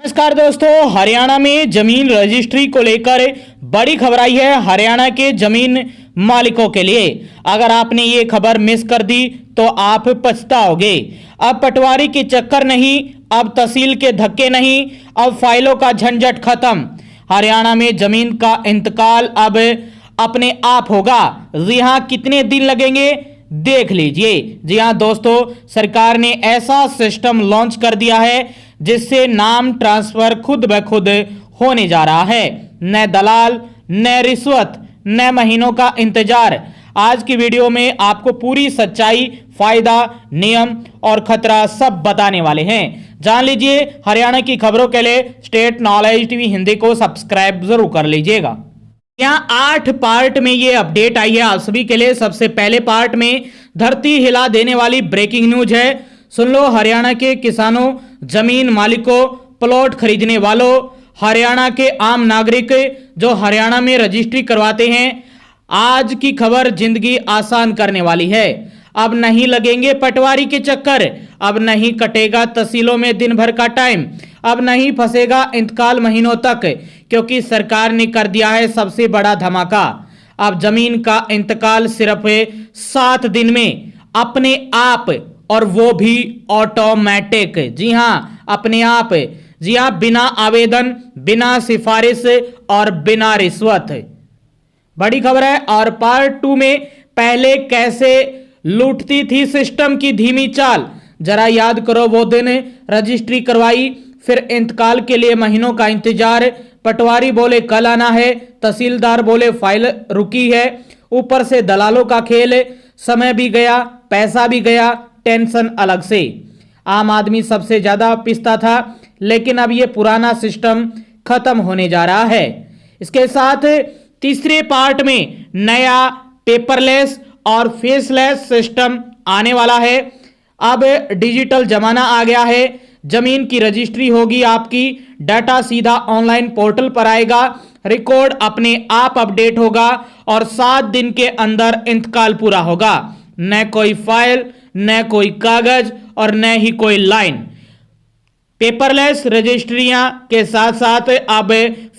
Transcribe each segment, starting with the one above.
नमस्कार दोस्तों, हरियाणा में जमीन रजिस्ट्री को लेकर बड़ी खबर आई है हरियाणा के जमीन मालिकों के लिए। अगर आपने ये खबर मिस कर दी तो आप पछताओगे। अब पटवारी के चक्कर नहीं, अब तहसील के धक्के नहीं, अब फाइलों का झंझट खत्म। हरियाणा में जमीन का इंतकाल अब अपने आप होगा। जी हां, कितने दिन लगेंगे देख लीजिए। जी हां दोस्तों, सरकार ने ऐसा सिस्टम लॉन्च कर दिया है जिससे नाम ट्रांसफर खुद ब खुद होने जा रहा है। न दलाल, न रिश्वत, न महीनों का इंतजार। आज की वीडियो में आपको पूरी सच्चाई, फायदा, नियम और खतरा सब बताने वाले हैं। जान लीजिए। हरियाणा की खबरों के लिए स्टेट नॉलेज टीवी हिंदी को सब्सक्राइब जरूर कर लीजिएगा। यहाँ 8 पार्ट में ये अपडेट आई है आप सभी के लिए। सबसे पहले पार्ट में धरती हिला देने वाली ब्रेकिंग न्यूज है। सुन लो, हरियाणा के किसानों, जमीन मालिकों, प्लॉट खरीदने वालों, हरियाणा के आम नागरिक जो हरियाणा में रजिस्ट्री करवाते हैं, आज की खबर जिंदगी आसान करने वाली है। अब नहीं लगेंगे पटवारी के चक्कर, अब नहीं कटेगा तहसीलों में दिन भर का टाइम, अब नहीं फंसेगा इंतकाल महीनों तक, क्योंकि सरकार ने कर दिया है सबसे बड़ा धमाका। अब जमीन का इंतकाल सिर्फ 7 दिन में अपने आप, और वो भी ऑटोमेटिक। जी हां, अपने आप। जी हां, बिना आवेदन, बिना सिफारिश और बिना रिश्वत। बड़ी खबर है। और पार्ट 2 में पहले कैसे लूटती थी सिस्टम की धीमी चाल, जरा याद करो वो दिन। रजिस्ट्री करवाई, फिर इंतकाल के लिए महीनों का इंतजार। पटवारी बोले कल आना है, तहसीलदार बोले फाइल रुकी है, ऊपर से दलालों का खेल। समय भी गया, पैसा भी गया, टेंशन अलग से। आम आदमी सबसे ज्यादा पिसता था, लेकिन अब ये पुराना सिस्टम खत्म होने जा रहा है। इसके साथ तीसरे पार्ट में नया पेपरलेस और फेसलेस सिस्टम आने वाला है। अब डिजिटल जमाना आ गया है। जमीन की रजिस्ट्री होगी आपकी, डाटा सीधा ऑनलाइन पोर्टल पर आएगा, रिकॉर्ड अपने आप अपडेट होगा और 7 दिन के अंदर इंतकाल पूरा होगा। न कोई फाइल, न कोई कागज और न ही कोई लाइन। पेपरलेस रजिस्ट्रियां के साथ साथ अब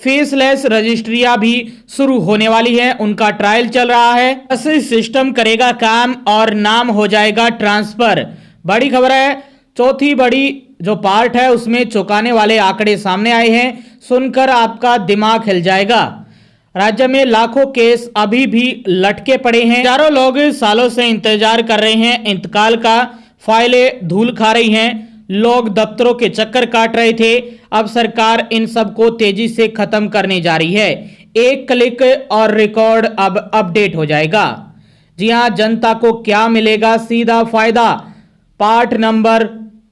फेसलेस रजिस्ट्रियां भी शुरू होने वाली हैं, उनका ट्रायल चल रहा है। ऐसे सिस्टम करेगा काम और नाम हो जाएगा ट्रांसफर। बड़ी खबर है। चौथी बड़ी जो पार्ट है उसमें चौंकाने वाले आंकड़े सामने आए हैं, सुनकर आपका दिमाग हिल जाएगा। राज्य में लाखों केस अभी भी लटके पड़े हैं। हजारों लोग सालों से इंतजार कर रहे हैं इंतकाल का, फाइलें धूल खा रही हैं, लोग दफ्तरों के चक्कर काट रहे थे। अब सरकार इन सब को तेजी से खत्म करने जा रही है। एक क्लिक और रिकॉर्ड अब अपडेट हो जाएगा। जी हां, जनता को क्या मिलेगा सीधा फायदा। पार्ट नंबर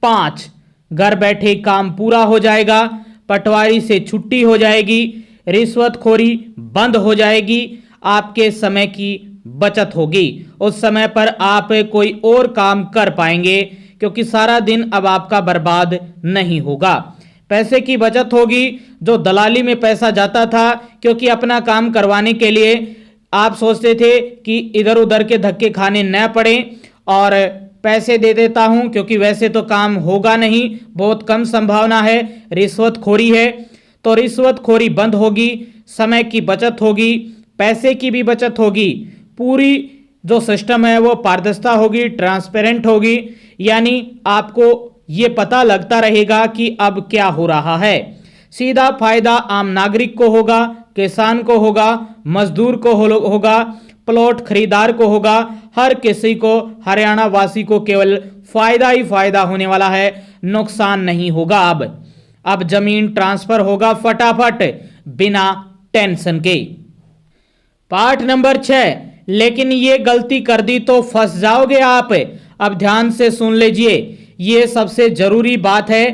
5, घर बैठे काम पूरा हो जाएगा, पटवारी से छुट्टी हो जाएगी, रिश्वतखोरी बंद हो जाएगी, आपके समय की बचत होगी। उस समय पर आप कोई और काम कर पाएंगे, क्योंकि सारा दिन अब आपका बर्बाद नहीं होगा। पैसे की बचत होगी। जो दलाली में पैसा जाता था, क्योंकि अपना काम करवाने के लिए आप सोचते थे कि इधर उधर के धक्के खाने न पड़े और पैसे दे देता हूं क्योंकि वैसे तो काम होगा नहीं, बहुत कम संभावना है, रिश्वतखोरी है। तो रिश्वतखोरी बंद होगी, समय की बचत होगी, पैसे की भी बचत होगी। पूरी जो सिस्टम है वो पारदर्शिता होगी, ट्रांसपेरेंट होगी। यानी आपको ये पता लगता रहेगा कि अब क्या हो रहा है। सीधा फायदा आम नागरिक को होगा, किसान को होगा, मजदूर को होगा, प्लॉट खरीदार को होगा। हर किसी को, हरियाणा वासी को केवल फायदा ही फायदा होने वाला है, नुकसान नहीं होगा। अब जमीन ट्रांसफर होगा फटाफट, बिना टेंशन के। पार्ट नंबर 6, लेकिन ये गलती कर दी तो फंस जाओगे आप। अब ध्यान से सुन लीजिए, ये सबसे जरूरी बात है।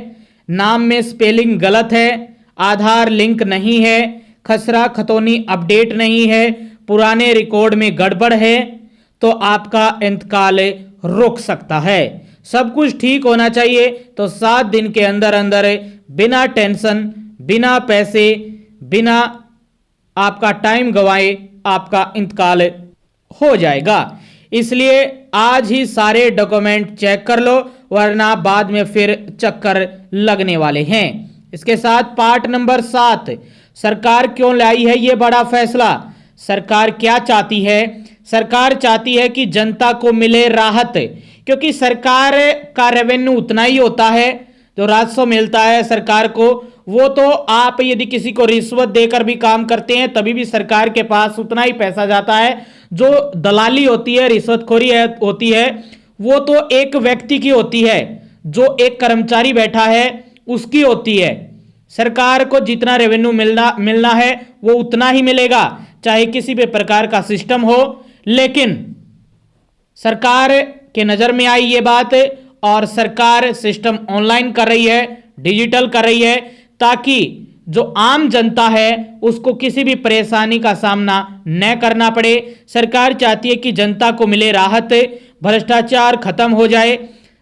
नाम में स्पेलिंग गलत है, आधार लिंक नहीं है, खसरा खतौनी अपडेट नहीं है, पुराने रिकॉर्ड में गड़बड़ है, तो आपका इंतकाल रुक सकता है। सब कुछ ठीक होना चाहिए तो 7 दिन के अंदर अंदर बिना टेंशन, बिना पैसे, बिना आपका टाइम गवाए आपका इंतकाल हो जाएगा। इसलिए आज ही सारे डॉक्यूमेंट चेक कर लो, वरना बाद में फिर चक्कर लगने वाले हैं। इसके साथ पार्ट नंबर 7, सरकार क्यों लाई है ये बड़ा फैसला। सरकार क्या चाहती है? सरकार चाहती है कि जनता को मिले राहत, क्योंकि सरकार का रेवेन्यू उतना ही होता है, जो राजस्व मिलता है सरकार को, वो तो आप यदि किसी को रिश्वत देकर भी काम करते हैं तभी भी सरकार के पास उतना ही पैसा जाता है। जो दलाली होती है, रिश्वतखोरी होती है, वो तो एक व्यक्ति की होती है, जो एक कर्मचारी बैठा है उसकी होती है। सरकार को जितना रेवेन्यू मिलना है वो उतना ही मिलेगा, चाहे किसी भी प्रकार का सिस्टम हो। लेकिन सरकार के नजर में आई ये बात और सरकार सिस्टम ऑनलाइन कर रही है, डिजिटल कर रही है, ताकि जो आम जनता है उसको किसी भी परेशानी का सामना न करना पड़े। सरकार चाहती है कि जनता को मिले राहत, भ्रष्टाचार खत्म हो जाए,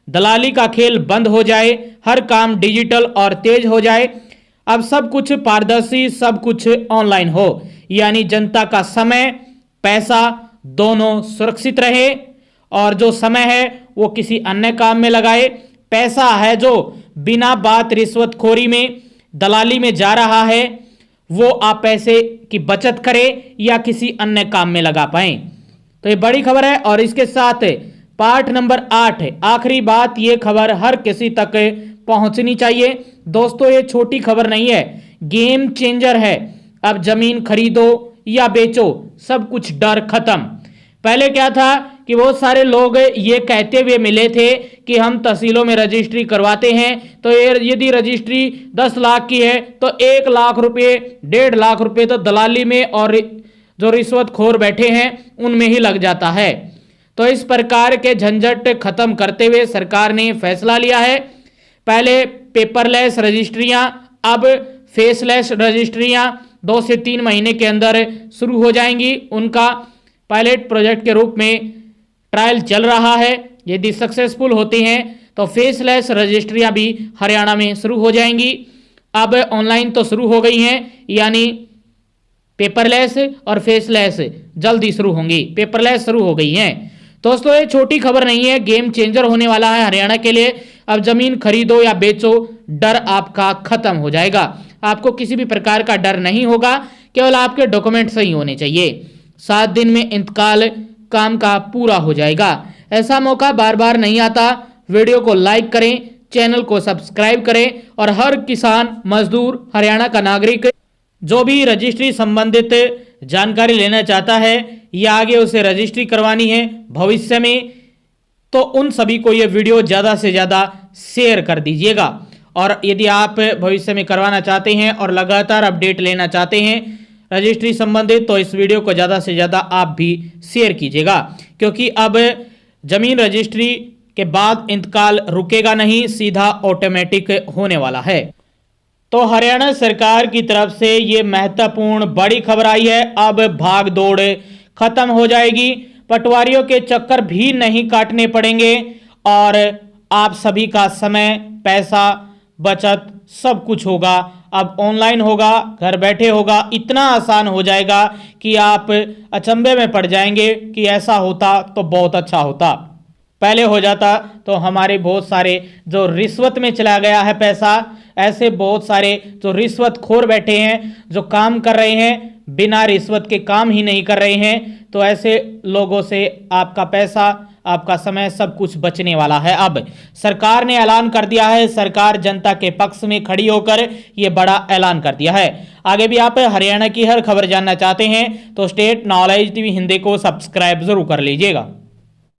दलाली का खेल बंद हो जाए, हर काम डिजिटल और तेज हो जाए, अब सब कुछ पारदर्शी, सब कुछ ऑनलाइन हो, यानी जनता का समय पैसा दोनों सुरक्षित रहे और जो समय है वो किसी अन्य काम में लगाए। पैसा है जो बिना बात रिश्वतखोरी में, दलाली में जा रहा है, वो आप पैसे की बचत करें या किसी अन्य काम में लगा पाएं। तो ये बड़ी खबर है। और इसके साथ पार्ट नंबर 8, आखिरी बात, ये खबर हर किसी तक पहुंचनी चाहिए। दोस्तों ये छोटी खबर नहीं है, गेम चेंजर है। अब जमीन खरीदो या बेचो, सब कुछ डर खत्म। पहले क्या था कि बहुत सारे लोग ये कहते हुए मिले थे कि हम तहसीलों में रजिस्ट्री करवाते हैं, तो यदि रजिस्ट्री 10 लाख की है तो 1 लाख रुपए, 1.5 लाख रुपए तो दलाली में और जो रिश्वतखोर बैठे हैं उनमें ही लग जाता है। तो इस प्रकार के झंझट खत्म करते हुए सरकार ने फैसला लिया है। पहले पेपरलेस रजिस्ट्रियां, अब फेसलेस रजिस्ट्रियां 2 से 3 महीने के अंदर शुरू हो जाएंगी। उनका पायलट प्रोजेक्ट के रूप में ट्रायल चल रहा है। यदि सक्सेसफुल होती हैं तो फेसलेस रजिस्ट्रियां भी हरियाणा में शुरू हो जाएंगी। अब ऑनलाइन तो शुरू हो गई हैं, यानी पेपरलेस और फेसलेस जल्दी शुरू होंगी। पेपरलेस शुरू हो गई हैं। दोस्तों ये छोटी खबर नहीं है, गेम चेंजर होने वाला है हरियाणा के लिए। अब जमीन खरीदो या बेचो, डर आपका खत्म हो जाएगा। आपको किसी भी प्रकार का डर नहीं होगा, केवल आपके डॉक्यूमेंट सही होने चाहिए। 7 दिन में इंतकाल काम का पूरा हो जाएगा। ऐसा मौका बार बार नहीं आता। वीडियो को लाइक करें, चैनल को सब्सक्राइब करें और हर किसान, मजदूर, हरियाणा का नागरिक जो भी रजिस्ट्री संबंधित जानकारी लेना चाहता है या आगे उसे रजिस्ट्री करवानी है भविष्य में, तो उन सभी को ये वीडियो ज़्यादा से ज़्यादा शेयर कर दीजिएगा। और यदि आप भविष्य में करवाना चाहते हैं और लगातार अपडेट लेना चाहते हैं रजिस्ट्री संबंधित, तो इस वीडियो को ज़्यादा से ज़्यादा आप भी शेयर कीजिएगा, क्योंकि अब जमीन रजिस्ट्री के बाद इंतकाल रुकेगा नहीं, सीधा ऑटोमेटिक होने वाला है। तो हरियाणा सरकार की तरफ से ये महत्वपूर्ण बड़ी खबर आई है। अब भाग दौड़ खत्म हो जाएगी, पटवारियों के चक्कर भी नहीं काटने पड़ेंगे और आप सभी का समय, पैसा, बचत सब कुछ होगा। अब ऑनलाइन होगा, घर बैठे होगा, इतना आसान हो जाएगा कि आप अचंभे में पड़ जाएंगे कि ऐसा होता तो बहुत अच्छा होता। पहले हो जाता तो हमारे बहुत सारे जो रिश्वत में चला गया है पैसा, ऐसे बहुत सारे जो रिश्वतखोर बैठे हैं, जो काम कर रहे हैं बिना रिश्वत के काम ही नहीं कर रहे हैं, तो ऐसे लोगों से आपका पैसा, आपका समय सब कुछ बचने वाला है। अब सरकार ने ऐलान कर दिया है, सरकार जनता के पक्ष में खड़ी होकर ये बड़ा ऐलान कर दिया है। आगे भी आप हरियाणा की हर खबर जानना चाहते हैं तो स्टेट नॉलेज टीवी हिंदी को सब्सक्राइब जरूर कर लीजिएगा।